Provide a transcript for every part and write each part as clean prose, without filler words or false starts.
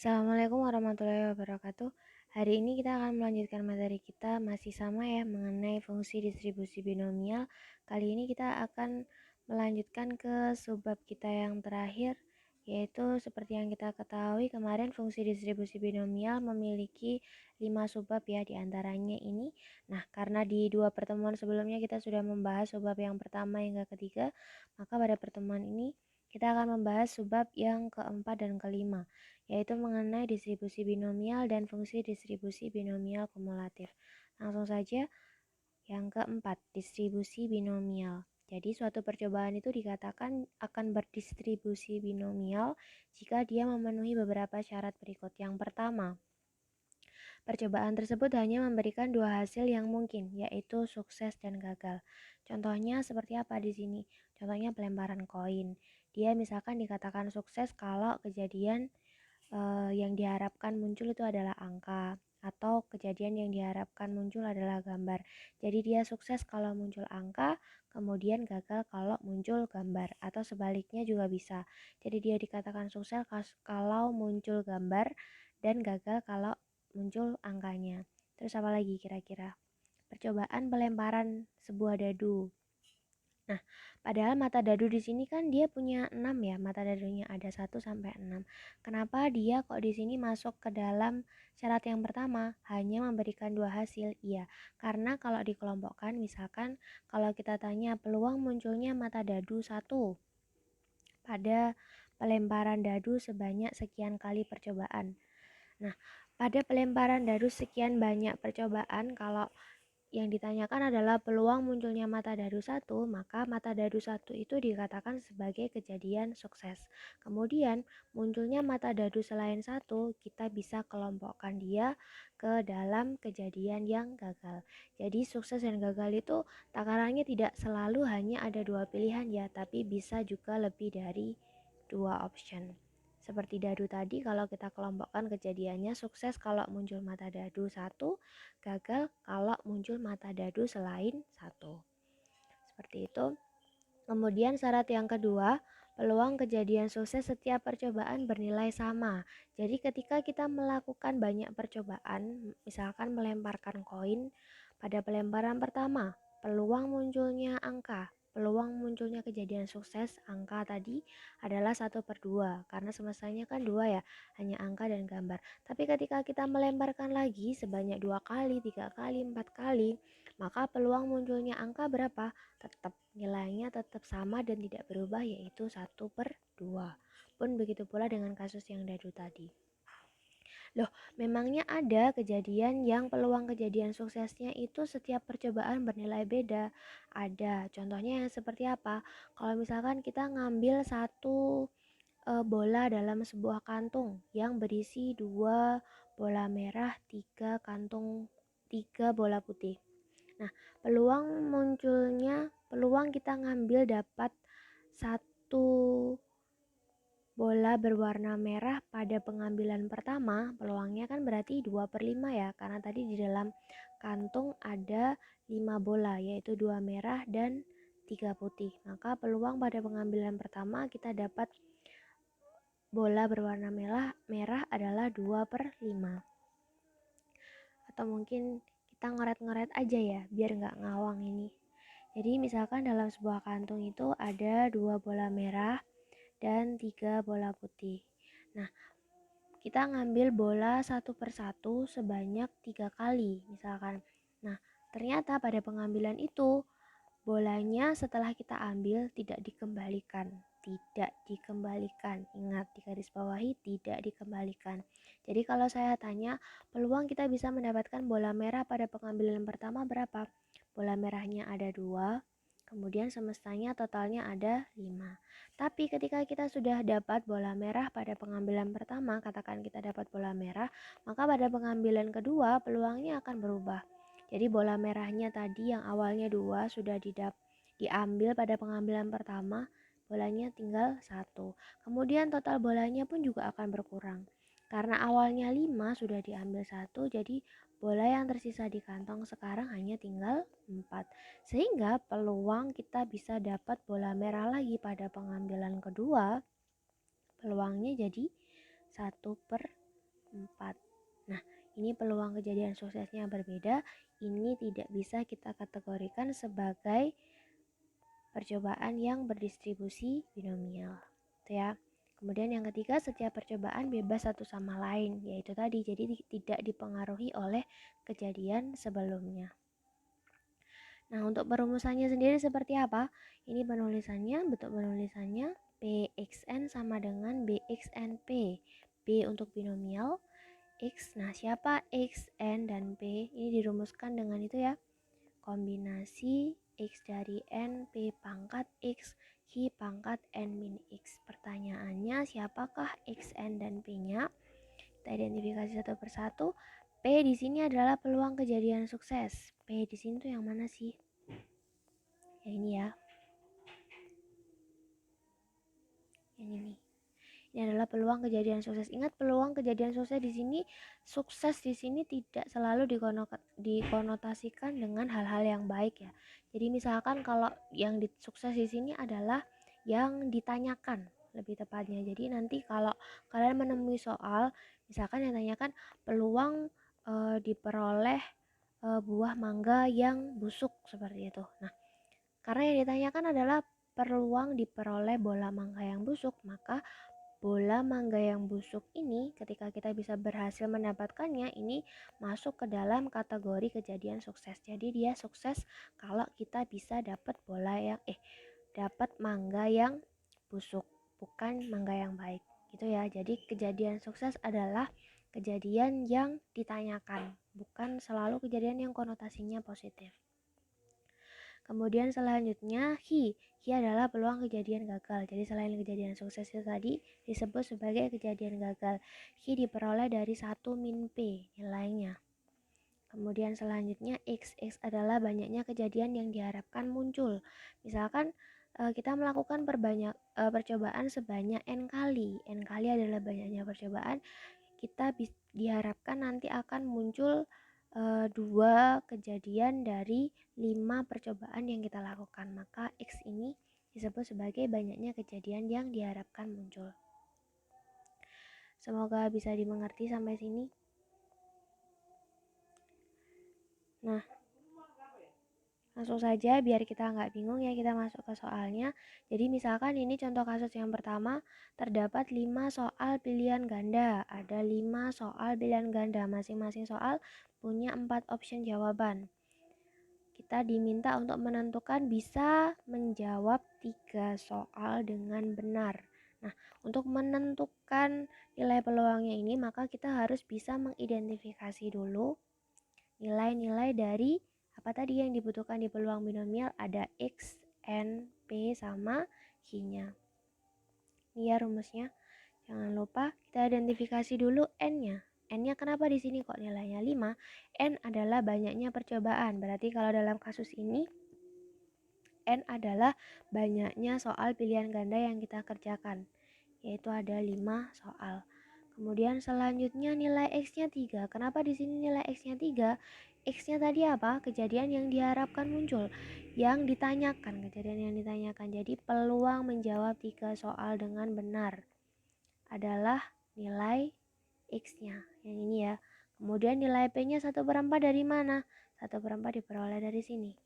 Assalamualaikum warahmatullahi wabarakatuh. Hari ini kita akan melanjutkan materi kita masih sama ya mengenai fungsi distribusi binomial. Kali ini kita akan melanjutkan ke subbab kita yang terakhir, yaitu seperti yang kita ketahui kemarin fungsi distribusi binomial memiliki 5 subbab ya, diantaranya ini. Nah, karena di 2 pertemuan sebelumnya kita sudah membahas subbab yang pertama hingga ketiga, maka pada pertemuan ini kita akan membahas subbab yang keempat dan kelima, yaitu mengenai distribusi binomial dan fungsi distribusi binomial kumulatif. Langsung saja, yang keempat, distribusi binomial. Jadi suatu percobaan itu dikatakan akan berdistribusi binomial jika dia memenuhi beberapa syarat berikut. Yang pertama, percobaan tersebut hanya memberikan dua hasil yang mungkin, yaitu sukses dan gagal. Contohnya seperti apa di sini? Contohnya pelemparan koin. Dia misalkan dikatakan sukses kalau kejadian yang diharapkan muncul itu adalah angka, atau kejadian yang diharapkan muncul adalah gambar. Jadi dia sukses kalau muncul angka, kemudian gagal kalau muncul gambar, atau sebaliknya juga bisa. Jadi dia dikatakan sukses kalau muncul gambar dan gagal kalau muncul angkanya. Terus apa lagi kira-kira? Percobaan pelemparan sebuah dadu. Nah, padahal mata dadu di sini kan dia punya 6 ya, mata dadunya ada 1 sampai 6. Kenapa dia kok di sini masuk ke dalam syarat yang pertama, hanya memberikan dua hasil? Iya, karena kalau dikelompokkan, misalkan kalau kita tanya peluang munculnya mata dadu 1 pada pelemparan dadu sebanyak sekian kali percobaan. Nah, pada pelemparan dadu sekian banyak percobaan, kalau yang ditanyakan adalah peluang munculnya mata dadu 1, maka mata dadu 1 itu dikatakan sebagai kejadian sukses. Kemudian munculnya mata dadu selain 1, kita bisa kelompokkan dia ke dalam kejadian yang gagal. Jadi sukses dan gagal itu takarannya tidak selalu hanya ada dua pilihan ya, tapi bisa juga lebih dari dua option. Seperti dadu tadi, kalau kita kelompokkan kejadiannya sukses kalau muncul mata dadu 1, gagal kalau muncul mata dadu selain 1. Seperti itu. Kemudian syarat yang kedua, peluang kejadian sukses setiap percobaan bernilai sama. Jadi ketika kita melakukan banyak percobaan, misalkan melemparkan koin, pada pelemparan pertama, peluang munculnya angka, peluang munculnya kejadian sukses angka tadi adalah 1/2, karena semestanya kan 2 ya, hanya angka dan gambar. Tapi ketika kita melemparkan lagi sebanyak 2 kali, 3 kali, 4 kali, maka peluang munculnya angka berapa? Tetap nilainya tetap sama dan tidak berubah, yaitu 1/2. Pun begitu pula dengan kasus yang dadu tadi. Loh, memangnya ada kejadian yang peluang kejadian suksesnya itu setiap percobaan bernilai beda? Ada. Contohnya yang seperti apa? Kalau misalkan kita ngambil satu bola dalam sebuah kantung yang berisi 2 bola merah, 3 bola putih. Nah, peluang kita ngambil dapat satu bola berwarna merah pada pengambilan pertama, peluangnya kan berarti 2/5 ya, karena tadi di dalam kantung ada 5 bola, yaitu 2 merah dan 3 putih. Maka peluang pada pengambilan pertama kita dapat bola berwarna merah adalah 2/5. Atau mungkin kita ngoret-ngoret aja ya, biar nggak ngawang ini. Jadi misalkan dalam sebuah kantung itu ada 2 bola merah dan 3 bola putih. Nah, kita ngambil bola satu persatu sebanyak 3 kali misalkan. Nah, ternyata pada pengambilan itu bolanya setelah kita ambil tidak dikembalikan. Ingat, di garis bawahi tidak dikembalikan. Jadi kalau saya tanya, peluang kita bisa mendapatkan bola merah pada pengambilan pertama berapa? Bola merahnya ada 2, kemudian semestanya totalnya ada 5. Tapi ketika kita sudah dapat bola merah pada pengambilan pertama, katakan kita dapat bola merah, maka pada pengambilan kedua peluangnya akan berubah. Jadi bola merahnya tadi yang awalnya 2 sudah diambil pada pengambilan pertama, bolanya tinggal 1. Kemudian total bolanya pun juga akan berkurang. Karena awalnya 5 sudah diambil 1, jadi bola yang tersisa di kantong sekarang hanya tinggal 4. Sehingga peluang kita bisa dapat bola merah lagi pada pengambilan kedua, peluangnya jadi 1/5. 4. Nah, ini peluang kejadian suksesnya berbeda. Ini tidak bisa kita kategorikan sebagai percobaan yang berdistribusi binomial. Itu ya. Kemudian yang ketiga, setiap percobaan bebas satu sama lain, yaitu tadi, jadi tidak dipengaruhi oleh kejadian sebelumnya. Nah, untuk perumusannya sendiri seperti apa? Ini bentuk penulisannya PXN sama dengan BXNP. B untuk binomial, X. Nah, siapa X, N, dan P? Ini dirumuskan dengan itu ya. Kombinasi X dari N, P pangkat X, Q pangkat N min X. Pertanyaannya, siapakah X, N, dan P-nya? Kita identifikasi satu persatu. P di sini adalah peluang kejadian sukses. P di sini tuh yang mana sih? Yang ini ya. Yang ini. Ini adalah peluang kejadian sukses. Ingat, peluang kejadian sukses di sini, sukses di sini tidak selalu dikonotasikan dengan hal-hal yang baik ya. Jadi misalkan kalau yang sukses di sini adalah yang ditanyakan, lebih tepatnya. Jadi nanti kalau kalian menemui soal, misalkan yang tanyakan peluang diperoleh buah mangga yang busuk seperti itu. Nah, karena yang ditanyakan adalah peluang diperoleh bola mangga yang busuk, maka bola mangga yang busuk ini ketika kita bisa berhasil mendapatkannya, ini masuk ke dalam kategori kejadian sukses. Jadi dia sukses kalau kita bisa dapat dapat mangga yang busuk, bukan mangga yang baik. Gitu ya. Jadi kejadian sukses adalah kejadian yang ditanyakan, bukan selalu kejadian yang konotasinya positif. Kemudian selanjutnya Hi adalah peluang kejadian gagal. Jadi selain kejadian sukses itu tadi disebut sebagai kejadian gagal. Hi diperoleh dari 1 min P nilainya. Kemudian selanjutnya X adalah banyaknya kejadian yang diharapkan muncul. Misalkan kita melakukan percobaan sebanyak N kali. N kali adalah banyaknya percobaan. Kita diharapkan nanti akan muncul 2 kejadian dari 5 percobaan yang kita lakukan. Maka X ini disebut sebagai banyaknya kejadian yang diharapkan muncul. Semoga bisa dimengerti sampai sini. Nah, langsung saja biar kita nggak bingung ya, kita masuk ke soalnya. Jadi misalkan ini contoh kasus yang pertama, terdapat 5 soal pilihan ganda. Ada 5 soal pilihan ganda, masing-masing soal punya 4 option jawaban. Kita diminta untuk menentukan bisa menjawab 3 soal dengan benar. Nah, untuk menentukan nilai peluangnya ini, maka kita harus bisa mengidentifikasi dulu nilai-nilai dari apa tadi yang dibutuhkan di peluang binomial. Ada X, N, P, sama Q-nya. Ini ya rumusnya. Jangan lupa kita identifikasi dulu N-nya. N-nya kenapa di sini kok nilainya 5? N adalah banyaknya percobaan. Berarti kalau dalam kasus ini N adalah banyaknya soal pilihan ganda yang kita kerjakan, yaitu ada 5 soal. Kemudian selanjutnya nilai X-nya 3. Kenapa di sini nilai X-nya 3? X-nya tadi apa? Kejadian yang diharapkan muncul, yang ditanyakan, kejadian yang ditanyakan. Jadi peluang menjawab 3 soal dengan benar adalah nilai X-nya, yang ini ya. Kemudian nilai P-nya 1/4 dari mana? 1/4 diperoleh dari sini.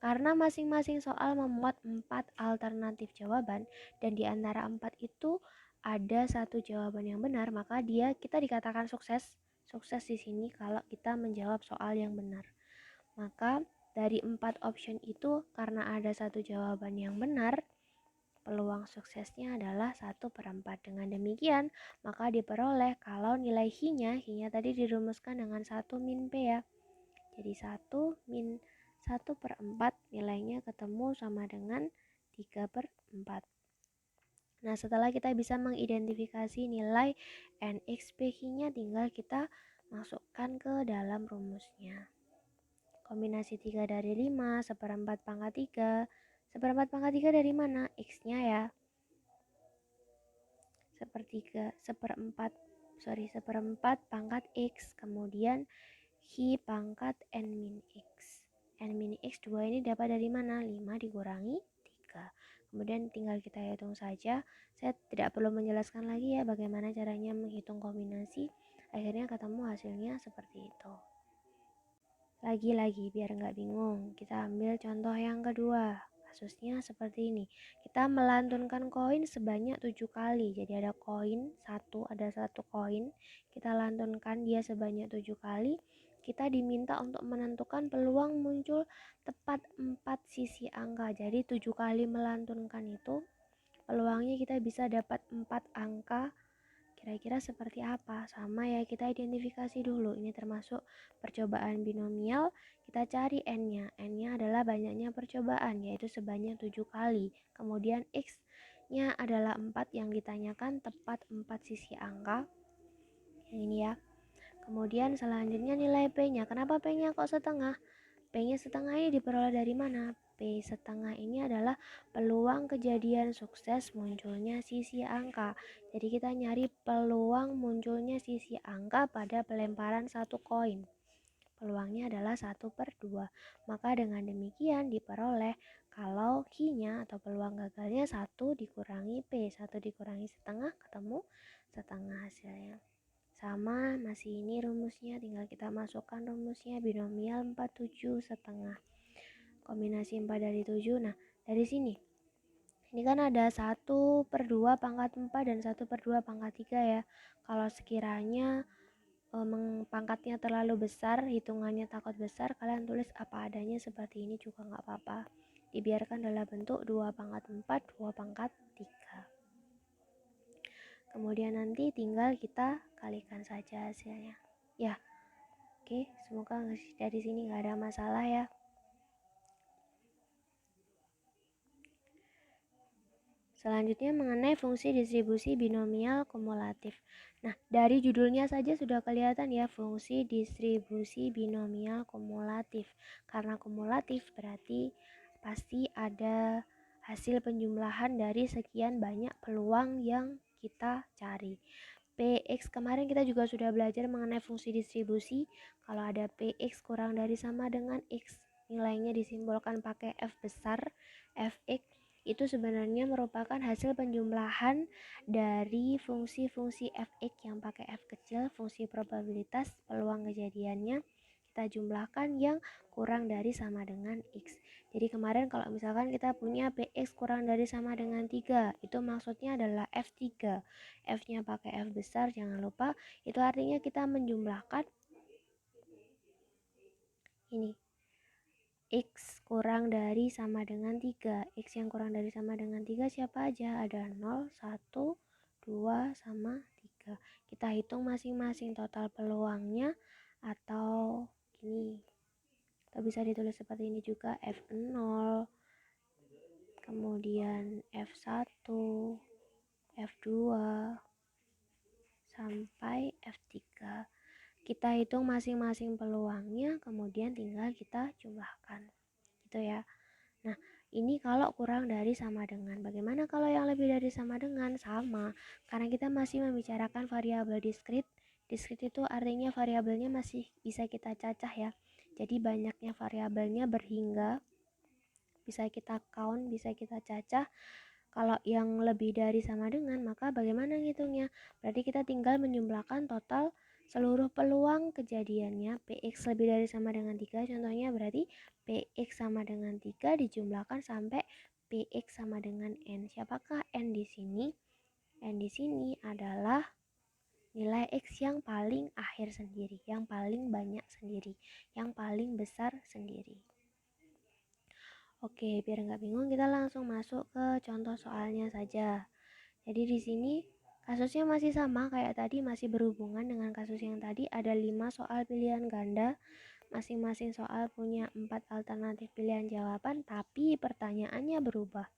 Karena masing-masing soal memuat 4 alternatif jawaban dan di antara 4 itu ada satu jawaban yang benar, maka kita dikatakan sukses. Sukses di sini kalau kita menjawab soal yang benar. Maka dari 4 option itu, karena ada satu jawaban yang benar, peluang suksesnya adalah 1/4. Dengan demikian, maka diperoleh kalau nilai H-nya tadi dirumuskan dengan 1 min P ya. Jadi 1 min 1/4 nilainya ketemu sama dengan 3/4. Nah, setelah kita bisa mengidentifikasi nilai NXPQ-nya, tinggal kita masukkan ke dalam rumusnya. Kombinasi 3 dari 5, 1/4 pangkat 3. 1/4 pangkat 3 dari mana? X-nya ya. 1/4 pangkat X, kemudian Hi pangkat N min X. N min X 2 ini dapat dari mana? 5 dikurangi 3. Kemudian tinggal kita hitung saja. Saya tidak perlu menjelaskan lagi ya bagaimana caranya menghitung kombinasi. Akhirnya ketemu hasilnya seperti itu. Lagi-lagi biar nggak bingung, kita ambil contoh yang kedua. Kasusnya seperti ini. Kita melantunkan koin sebanyak 7 kali. Jadi ada koin satu, ada satu koin. Kita lantunkan dia sebanyak 7 kali. Kita diminta untuk menentukan peluang muncul tepat 4 sisi angka. Jadi 7 kali melantunkan itu peluangnya kita bisa dapat 4 angka. Kira-kira seperti apa? Sama ya, kita identifikasi dulu. Ini termasuk percobaan binomial. Kita cari n-nya. N-nya adalah banyaknya percobaan, yaitu sebanyak 7 kali. Kemudian x-nya adalah 4 yang ditanyakan, tepat 4 sisi angka. Yang ini ya. Kemudian selanjutnya nilai p-nya. Kenapa p-nya kok setengah? P-nya setengah ini diperoleh dari mana? P setengah ini adalah peluang kejadian sukses munculnya sisi angka. Jadi kita nyari peluang munculnya sisi angka pada pelemparan satu koin. Peluangnya adalah 1/2. Maka dengan demikian diperoleh kalau Q-nya atau peluang gagalnya 1 dikurangi P. 1 dikurangi setengah ketemu setengah hasilnya. Sama masih ini rumusnya, tinggal kita masukkan rumusnya binomial 47 setengah. Kombinasi 4 dari 7. Nah, dari sini ini kan ada 1/2 pangkat 4 dan 1/2 pangkat 3 ya. Kalau sekiranya pangkatnya terlalu besar, hitungannya takut besar, kalian tulis apa adanya seperti ini juga nggak apa-apa. Dibiarkan dalam bentuk 2 pangkat 4, 2 pangkat 3. Kemudian nanti tinggal kita kalikan saja hasilnya. Ya, oke, semoga dari sini nggak ada masalah ya. Selanjutnya mengenai fungsi distribusi binomial kumulatif. Nah, dari judulnya saja sudah kelihatan ya fungsi distribusi binomial kumulatif. Karena kumulatif berarti pasti ada hasil penjumlahan dari sekian banyak peluang yang kita cari. Px kemarin kita juga sudah belajar mengenai fungsi distribusi. Kalau ada Px kurang dari sama dengan X, nilainya disimbolkan pakai F besar, Fx itu sebenarnya merupakan hasil penjumlahan dari fungsi-fungsi fx yang pakai f kecil, fungsi probabilitas peluang kejadiannya kita jumlahkan yang kurang dari sama dengan x. Jadi kemarin kalau misalkan kita punya px kurang dari sama dengan 3, itu maksudnya adalah f3. F-nya pakai f besar, jangan lupa. Itu artinya kita menjumlahkan ini X kurang dari sama dengan 3. X yang kurang dari sama dengan 3 siapa aja? Ada 0, 1, 2, sama 3. Kita hitung masing-masing total peluangnya atau gini. Atau bisa ditulis seperti ini juga, F0, kemudian F1, F2, sampai F3. Kita hitung masing-masing peluangnya, kemudian tinggal kita jumlahkan. Gitu ya. Nah, ini kalau kurang dari sama dengan. Bagaimana kalau yang lebih dari sama dengan? Sama, karena kita masih membicarakan variabel diskrit. Diskrit itu artinya variabelnya masih bisa kita cacah ya. Jadi banyaknya variabelnya berhingga, bisa kita count, bisa kita cacah. Kalau yang lebih dari sama dengan, maka bagaimana ngitungnya? Berarti kita tinggal menjumlahkan total seluruh peluang kejadiannya. Px lebih dari sama dengan 3, contohnya berarti Px sama dengan 3 dijumlahkan sampai Px sama dengan N. Siapakah N di sini? N di sini adalah nilai X yang paling akhir sendiri, yang paling banyak sendiri, yang paling besar sendiri. Oke, biar nggak bingung kita langsung masuk ke contoh soalnya saja. Jadi di sini kasusnya masih sama kayak tadi, masih berhubungan dengan kasus yang tadi. Ada 5 soal pilihan ganda, masing-masing soal punya 4 alternatif pilihan jawaban, tapi pertanyaannya berubah.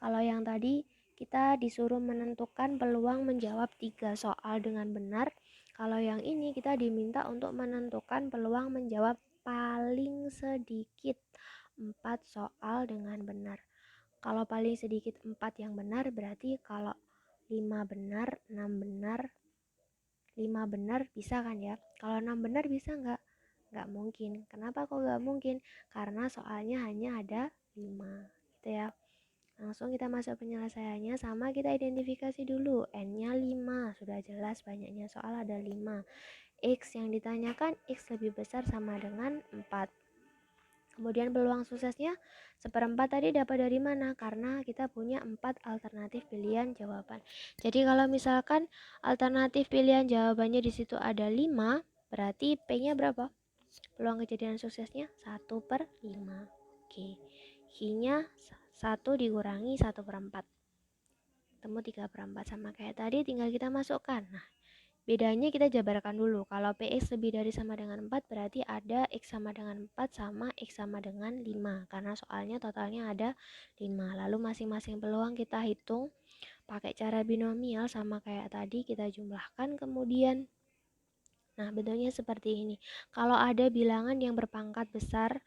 Kalau yang tadi kita disuruh menentukan peluang menjawab 3 soal dengan benar. Kalau yang ini kita diminta untuk menentukan peluang menjawab paling sedikit 4 soal dengan benar. Kalau paling sedikit 4 yang benar berarti kalau 5 benar, 6 benar, 5 benar bisa kan ya? Kalau 6 benar bisa nggak? Nggak mungkin. Kenapa kok nggak mungkin? Karena soalnya hanya ada 5 gitu ya. Langsung kita masuk penyelesaiannya, sama kita identifikasi dulu. N-nya 5, sudah jelas banyaknya soal ada 5. X yang ditanyakan, X lebih besar sama dengan 4. Kemudian peluang suksesnya 1/4 tadi dapat dari mana? Karena kita punya 4 alternatif pilihan jawaban. Jadi kalau misalkan alternatif pilihan jawabannya di situ ada 5, berarti P-nya berapa? Peluang kejadian suksesnya 1/5. Oke. Hi-nya 1 dikurangi 1/4. Temu 3/4 sama kayak tadi, tinggal kita masukkan. Nah, bedanya kita jabarkan dulu. Kalau PX lebih dari sama dengan 4 berarti ada X sama dengan 4 sama X sama dengan 5. Karena soalnya totalnya ada 5. Lalu masing-masing peluang kita hitung pakai cara binomial sama kayak tadi, kita jumlahkan kemudian. Nah, bentuknya seperti ini. Kalau ada bilangan yang berpangkat besar,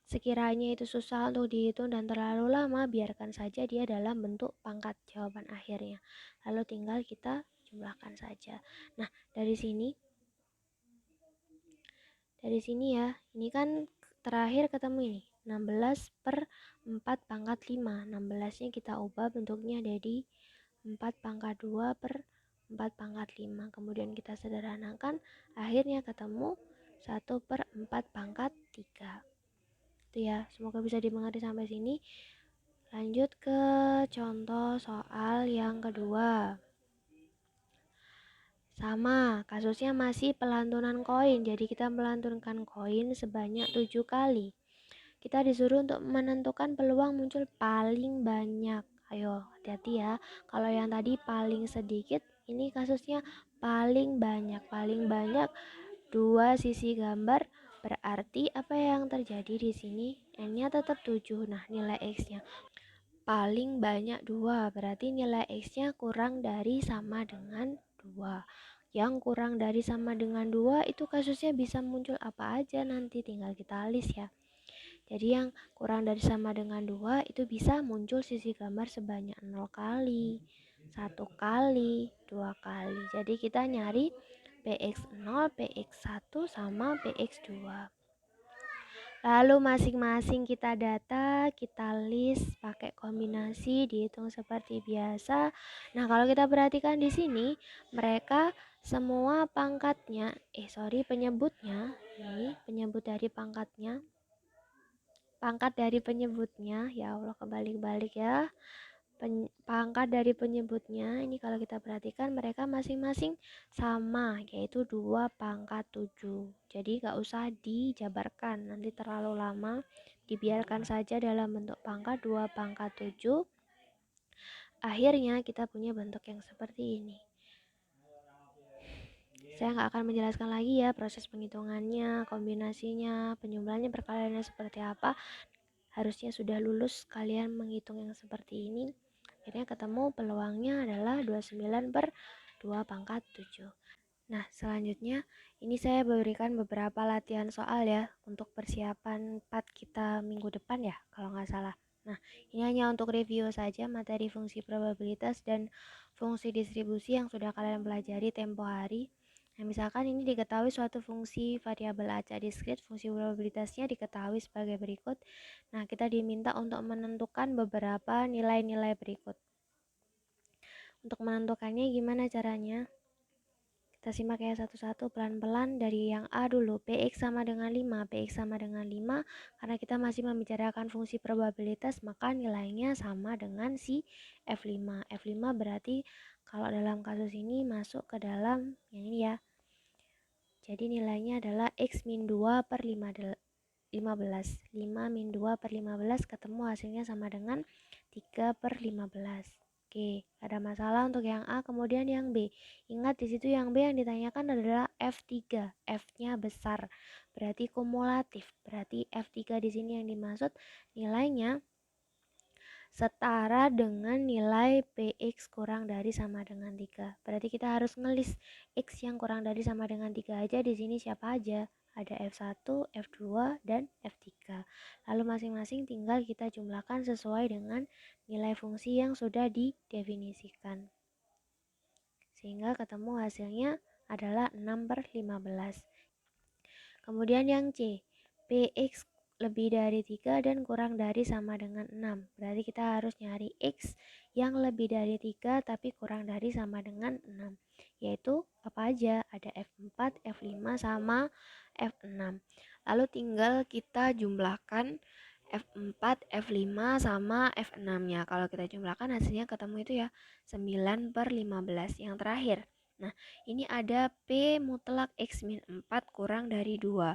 sekiranya itu susah untuk dihitung dan terlalu lama, biarkan saja dia dalam bentuk pangkat jawaban akhirnya. Lalu tinggal kita jumlahkan saja. Nah, dari sini ya, ini kan terakhir ketemu ini 16/4 × 5. 16-nya kita ubah bentuknya jadi 4/2/4/5. Kemudian kita sederhanakan, akhirnya ketemu 1/4 × 3. Itu ya, semoga bisa dimengerti sampai sini. Lanjut ke contoh soal yang kedua. Sama, kasusnya masih pelantunan koin. Jadi kita melantunkan koin sebanyak 7 kali. Kita disuruh untuk menentukan peluang muncul paling banyak. Ayo, hati-hati ya. Kalau yang tadi paling sedikit, ini kasusnya paling banyak. Paling banyak 2 sisi gambar, berarti apa yang terjadi di sini? N-nya tetap 7. Nah, nilai X-nya paling banyak 2, berarti nilai X-nya kurang dari sama dengan 2. Yang kurang dari sama dengan 2 itu kasusnya bisa muncul apa aja, nanti tinggal kita list ya. Jadi yang kurang dari sama dengan 2 itu bisa muncul sisi gambar sebanyak 0 kali, 1 kali, 2 kali. Jadi kita nyari PX0, PX1 sama PX2. Lalu masing-masing kita data, kita list pakai kombinasi, dihitung seperti biasa. Nah, kalau kita perhatikan di sini, mereka semua pangkatnya, penyebutnya, ini penyebut dari pangkatnya. Pangkat dari penyebutnya, ya Allah kebalik-balik ya. Pangkat dari penyebutnya ini kalau kita perhatikan mereka masing-masing sama, yaitu 2/7. Jadi gak usah dijabarkan, nanti terlalu lama, dibiarkan saja dalam bentuk pangkat 2/7. Akhirnya kita punya bentuk yang seperti ini. Saya nggak akan menjelaskan lagi ya proses penghitungannya, kombinasinya, penyumlahannya, perkaliannya seperti apa. Harusnya sudah lulus kalian menghitung yang seperti ini. Akhirnya ketemu peluangnya adalah 29/2/7. Nah, selanjutnya ini saya berikan beberapa latihan soal ya untuk persiapan PAT kita minggu depan ya kalau nggak salah. Nah, ini hanya untuk review saja materi fungsi probabilitas dan fungsi distribusi yang sudah kalian pelajari tempo hari. Nah, misalkan ini diketahui suatu fungsi variabel acak diskrit, fungsi probabilitasnya diketahui sebagai berikut. Nah, kita diminta untuk menentukan beberapa nilai-nilai berikut. Untuk menentukannya gimana caranya? Kita simak ya satu-satu pelan-pelan dari yang A dulu. PX sama dengan 5. PX sama dengan 5 karena kita masih membicarakan fungsi probabilitas, maka nilainya sama dengan si F5. F5 berarti kalau dalam kasus ini masuk ke dalam yang ini ya. Jadi nilainya adalah X min 2/15. 5 min 2/15 ketemu hasilnya sama dengan 3/15. Oke, ada masalah untuk yang A, kemudian yang B. Ingat di situ yang B yang ditanyakan adalah F3. F-nya besar, berarti kumulatif. Berarti F3 di sini yang dimaksud nilainya setara dengan nilai PX kurang dari sama dengan 3. Berarti kita harus ngelis X yang kurang dari sama dengan 3 aja. Di sini siapa aja? Ada F1, F2, dan F3. Lalu masing-masing tinggal kita jumlahkan sesuai dengan nilai fungsi yang sudah didefinisikan. Sehingga ketemu hasilnya adalah 6/15. Kemudian yang C, PX lebih dari 3 dan kurang dari sama dengan 6. Berarti kita harus nyari X yang lebih dari 3 tapi kurang dari sama dengan 6. Yaitu apa aja? Ada F4, F5, sama F6. Lalu tinggal kita jumlahkan F4, F5, sama F6-nya. Kalau kita jumlahkan hasilnya ketemu itu ya 9/15 yang terakhir. Nah, ini ada P mutlak X-4 kurang dari 2.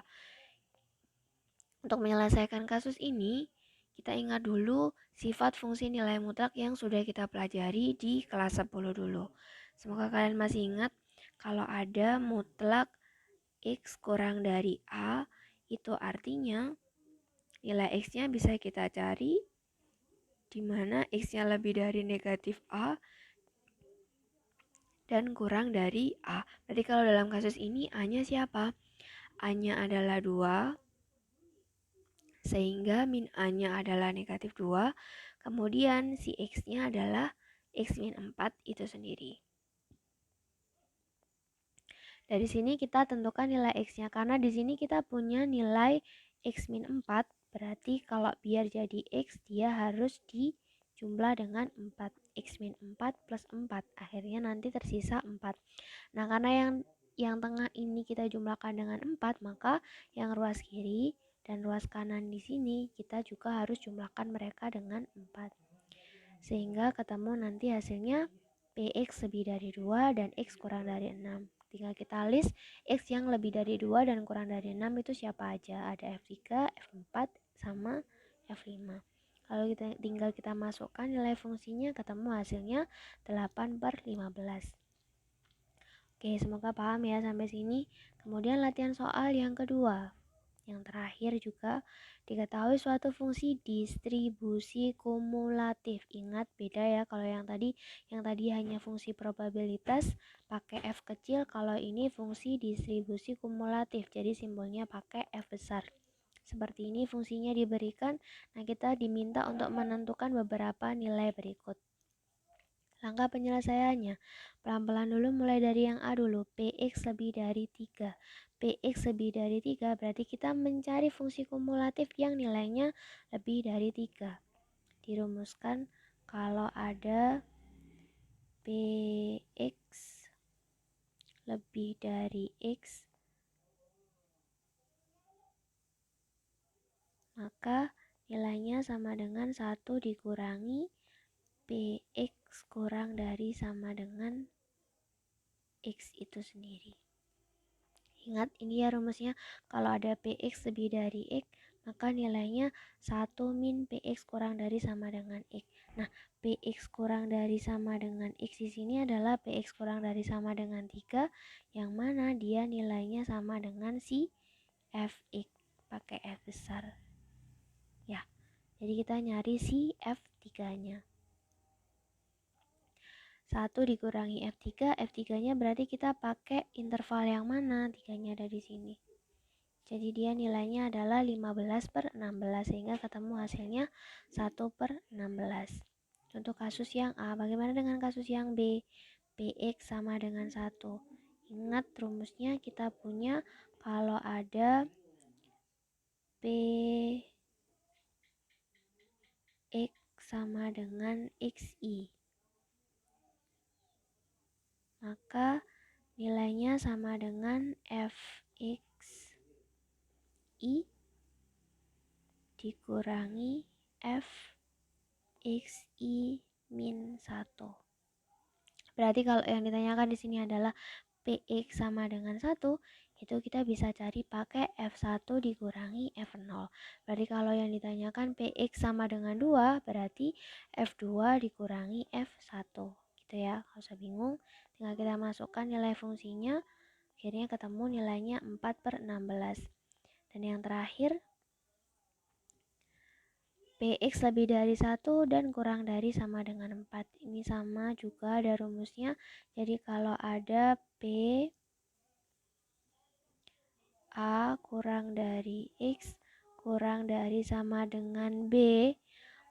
Untuk menyelesaikan kasus ini, kita ingat dulu sifat fungsi nilai mutlak yang sudah kita pelajari di kelas 10 dulu. Semoga kalian masih ingat kalau ada mutlak X kurang dari A, itu artinya nilai X-nya bisa kita cari di mana X-nya lebih dari negatif A dan kurang dari A. Berarti kalau dalam kasus ini A-nya siapa? A-nya adalah 2, sehingga min A-nya adalah negatif 2, kemudian si X-nya adalah X-4 itu sendiri. Dari sini kita tentukan nilai X-nya, karena di sini kita punya nilai X-4, berarti kalau biar jadi X, dia harus dijumlah dengan 4. X-4 plus 4, akhirnya nanti tersisa 4. Nah, karena yang tengah ini kita jumlahkan dengan 4, maka yang ruas kiri dan ruas kanan di sini kita juga harus jumlahkan mereka dengan 4. Sehingga ketemu nanti hasilnya Px lebih dari 2 dan X kurang dari 6. Tinggal kita list X yang lebih dari 2 dan kurang dari 6 itu siapa aja. Ada F3, F4, sama F5. Kalau tinggal kita masukkan nilai fungsinya, ketemu hasilnya 8/15. Oke, semoga paham ya sampai sini. Kemudian latihan soal yang kedua. Yang terakhir juga, diketahui suatu fungsi distribusi kumulatif. Ingat beda ya, kalau yang tadi hanya fungsi probabilitas pakai F kecil, kalau ini fungsi distribusi kumulatif. Jadi simbolnya pakai F besar. Seperti ini fungsinya diberikan. Nah, kita diminta untuk menentukan beberapa nilai berikut. Langkah penyelesaiannya, pelan-pelan dulu, mulai dari yang A dulu, Px lebih dari 3. Px lebih dari 3 berarti kita mencari fungsi kumulatif yang nilainya lebih dari 3. Dirumuskan kalau ada Px lebih dari X, maka nilainya sama dengan 1 dikurangi Px kurang dari sama dengan X itu sendiri. Ingat ini ya rumusnya, kalau ada Px lebih dari X, maka nilainya 1 min Px kurang dari sama dengan X. Nah, Px kurang dari sama dengan X di sini adalah Px kurang dari sama dengan 3, yang mana dia nilainya sama dengan si Fx, pakai F besar. Ya, jadi kita nyari si F3-nya. 1 dikurangi F3, F3-nya berarti kita pakai interval yang mana? 3-nya ada di sini. Jadi dia nilainya adalah 15/16, sehingga ketemu hasilnya 1/16. Untuk kasus yang A, bagaimana dengan kasus yang B? Px sama dengan 1. Ingat rumusnya kita punya kalau ada Px sama dengan Xi, maka nilainya sama dengan Fxi dikurangi Fxi min 1. Berarti kalau yang ditanyakan di sini adalah Px sama dengan 1, itu kita bisa cari pakai F1 dikurangi F0. Berarti kalau yang ditanyakan Px sama dengan 2, berarti F2 dikurangi F1. Gitu ya, kalau usah bingung. Tinggal kita masukkan nilai fungsinya, akhirnya ketemu nilainya 4/16. Dan yang terakhir, Px lebih dari 1 dan kurang dari sama dengan 4. Ini sama juga ada rumusnya. Jadi kalau ada P A kurang dari X kurang dari sama dengan B,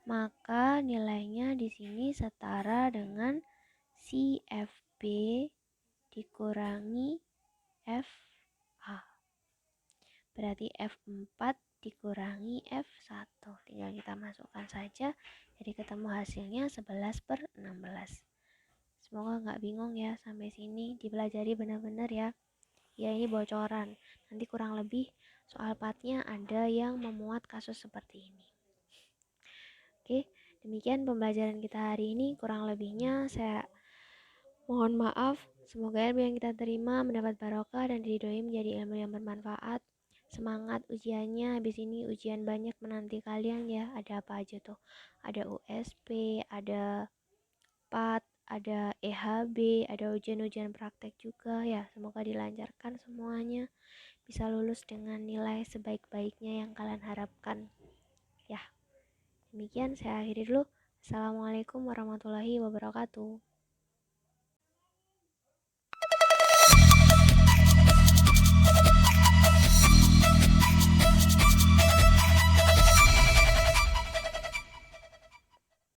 maka nilainya di sini setara dengan si FB dikurangi FA. Berarti F4 dikurangi F1. Tinggal kita masukkan saja, jadi ketemu hasilnya 11/16. Semoga nggak bingung ya sampai sini, dipelajari benar-benar ya. Ya, ini bocoran, nanti kurang lebih soal partnya ada yang memuat kasus seperti ini. Oke, demikian pembelajaran kita hari ini. Kurang lebihnya saya mohon maaf. Semoga ilmu yang kita terima mendapat barokah dan diridhoi menjadi ilmu yang bermanfaat. Semangat ujiannya, habis ini ujian banyak menanti kalian ya. Ada apa aja tuh? Ada USP, ada PAT, ada EHB, ada ujian-ujian praktek juga ya. Semoga dilancarkan semuanya, bisa lulus dengan nilai sebaik-baiknya yang kalian harapkan. Ya, demikian saya akhiri dulu. Assalamualaikum warahmatullahi wabarakatuh.